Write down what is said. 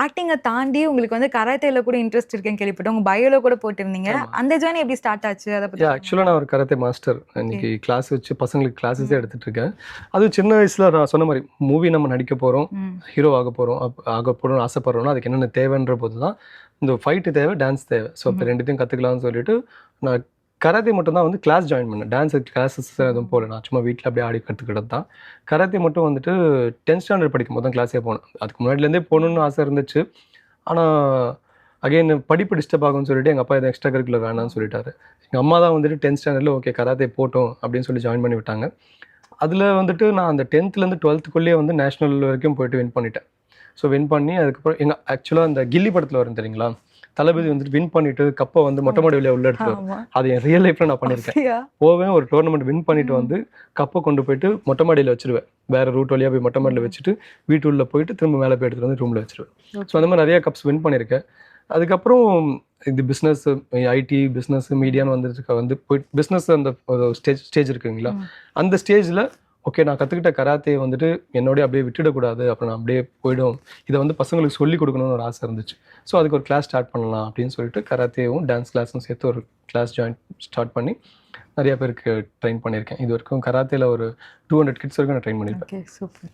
ஆக்டிங்க தாண்டி உங்களுக்கு வந்து கராத்தேல கூட இன்ட்ரெஸ்ட் இருக்குன்னு கேள்விப்பட்டேன். உங்க பயோல கூட போட்டிருந்தீங்க. ஆமா. அந்த ஜர்னி எப்படி ஸ்டார்ட் ஆச்சு? அத பத்தி ஆக்சுவலா நான் ஒரு கராத்தே மாஸ்டர். ஓகே. இன்னைக்கு கிளாஸ் வச்சு பசங்களுக்கு கிளாஸஸே எடுத்துட்டு இருக்கேன். அதுவும் சின்ன வயசுல நான் சொன்ன மாரி மூவி நம்ம நடிக்க போறோம், ம். ஹீரோ ஆக போறோம், ஆக போறோம்னு ஆசைப்படுறோம்னா அதுக்கு என்னென்ன தேவைன்ற போது தான் இந்த ஃபைட் தேவை, டான்ஸ் தேவை. ஸோ அப்போ 2த்தையும் கத்துக்கலாம்னு சொல்லிட்டு நான் கராத்தே மட்டும் தான் வந்து கிளாஸ் ஜாயின் பண்ணேன். டான்ஸ் கிளாஸஸ் எதுவும் போகல. நான் சும்மா வீட்ல அப்படியே ஆடி கத்துக்கிட்டது தான். கராத்தே மட்டும் வந்துட்டு 10th ஸ்டாண்டர்ட் படிக்கும்போது தான் கிளாஸே போனேன். அதுக்கு முன்னாடிலேருந்தே போகணும்னு ஆசை இருந்துச்சு. ஆனா அகைன் படிப்பு டிஸ்டர்ப் ஆகும்னு சொல்லிட்டு எங்க அப்பா எதுவும் எக்ஸ்ட்ரா கரிக்குலர் வேணாம்னு சொல்லிட்டாரு. எங்க அம்மா தான் வந்துட்டு 10th ஸ்டாண்டர்ட்ல ஓகே கராத்தே போட்டும் அப்படின்னு சொல்லி ஜாயின் பண்ணி விட்டாங்க. அதுல வந்துட்டு நான் அந்த 10th 12th வந்து நேஷனல் வரைக்கும் போயிட்டு வின் பண்ணிட்டேன். ஸோ வின் பண்ணி அதுக்கப்புறம் எங்க ஆக்சுவலா அந்த கில்லி படத்துல வரும் தெரியுங்களா? தளபதி வந்துட்டு வின் பண்ணிட்டு கப்பை வந்து மொட்டை மாடி வழியா உள்ள எடுத்துட்டு வரும். ஆமா. அது என் ரியல் லைஃப்ல நான் பண்ணியிருக்கேன். அப்படியா? போவேன் ஒரு டோர்னமெண்ட் வின் பண்ணிட்டு வந்து கப்பை கொண்டு போயிட்டு மொட்டை மாடியில வச்சிருவேன். வேற ரூட் வழியா போய் மொட்டை மாடியில வச்சுட்டு வீட்டு உள்ள போயிட்டு திரும்ப மேலே போய் எடுத்துட்டு வந்து ரூம்ல வச்சிருவேன். ஸோ அந்த மாதிரி நிறைய கப்ஸ் வின் பண்ணியிருக்கேன். அதுக்கப்புறம் இது பிஸ்னஸ் ஐடி பிஸ்னஸ் மீடியான்னு வந்து போய் பிஸ்னஸ் அந்த ஒரு ஸ்டேஜ் இருக்குங்களா அந்த ஸ்டேஜில் ஓகே நான் கற்றுக்கிட்ட கராத்தே வந்துட்டு என்னோடய அப்படியே விட்டுடக்கூடாது அப்புறம் நான் அப்படியே போயிடும் இதை வந்து பசங்களுக்கு சொல்லிக் கொடுக்கணும்னு ஒரு ஆசை இருந்துச்சு. ஸோ அதுக்கு ஒரு கிளாஸ் ஸ்டார்ட் பண்ணலாம் அப்படின்னு சொல்லிட்டு கராத்தேவும் டான்ஸ் கிளாஸும் சேர்த்து ஒரு கிளாஸ் ஸ்டார்ட் பண்ணி நிறைய பேருக்கு ட்ரெயின் பண்ணியிருக்கேன். இது வரைக்கும் கராத்தேல ஒரு 200 கிட்ஸ் வரைக்கும் நான் ட்ரெயின் பண்ணியிருக்கேன். Okay, super.